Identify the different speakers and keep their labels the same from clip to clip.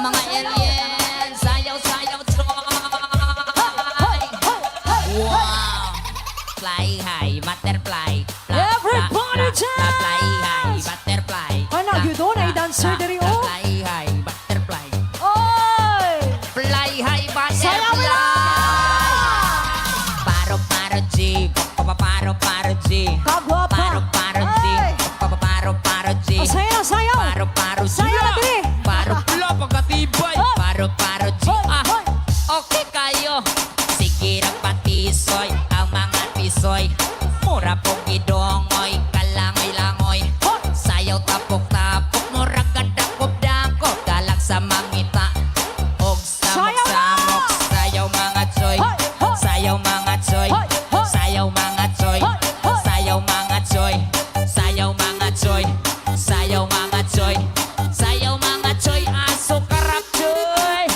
Speaker 1: mga alien. Sayaw, sayaw, try. Wow. Fly high, butterfly.
Speaker 2: Everybody dance!
Speaker 1: Fly high, butterfly.
Speaker 2: Ano, you don't ay dancer diri o?
Speaker 1: Fly high, butterfly.
Speaker 2: Oy!
Speaker 1: Fly high,
Speaker 2: Sayaw mo
Speaker 1: butterfly.
Speaker 2: lang!
Speaker 1: Paro-Paro G. Paro-Paro G.
Speaker 2: Kagwapa!
Speaker 1: Paro-Paro G.
Speaker 2: Ay!
Speaker 1: Paro-Paro G.
Speaker 2: O, sayaw, sayaw!
Speaker 1: Paro-Paro G.
Speaker 2: Sayaw na diri!
Speaker 1: Paro-pula, pagkatibay.
Speaker 2: Oh!
Speaker 1: Paro-Paro G.
Speaker 2: Hoy! Hoy!
Speaker 1: Okay kayo. Sige na patisoy. Ang mga tisoy. Mura pong idongoy. Kalangoy-langoy.
Speaker 2: Hoy!
Speaker 1: Sayaw tapok-tapok. Mura kadakop-dakop. Galak sa mangita. Og samok-samok. Sayaw mga choy.
Speaker 2: Hoy! Hoy!
Speaker 1: Sayaw mga choy.
Speaker 2: Hoy! Hoy!
Speaker 1: Sayaw mga choy.
Speaker 2: Hoy! Hoy!
Speaker 1: Sayaw mga choy. Sayaw mga choy. Sayaw mga choy. Sayaw mga choy. Aso karap choy.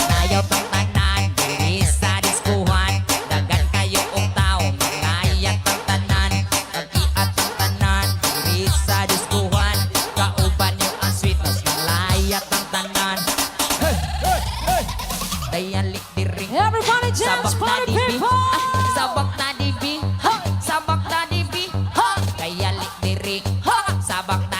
Speaker 1: Sayaw tang tanan. Diri sa diskuhan. Dagan kayo og tao. Magayat ang tanan. Kagiat ang tanan. Diri sa diskuhan. Kauban niyo ang sweetnotes. Malayat ang tanan. Dayalik diri.
Speaker 2: Everybody dance,
Speaker 1: Sabak na
Speaker 2: party
Speaker 1: dibi.
Speaker 2: people!
Speaker 1: Sabak na dibi. Sabak na dibi. Kaya lik diri. Sabak na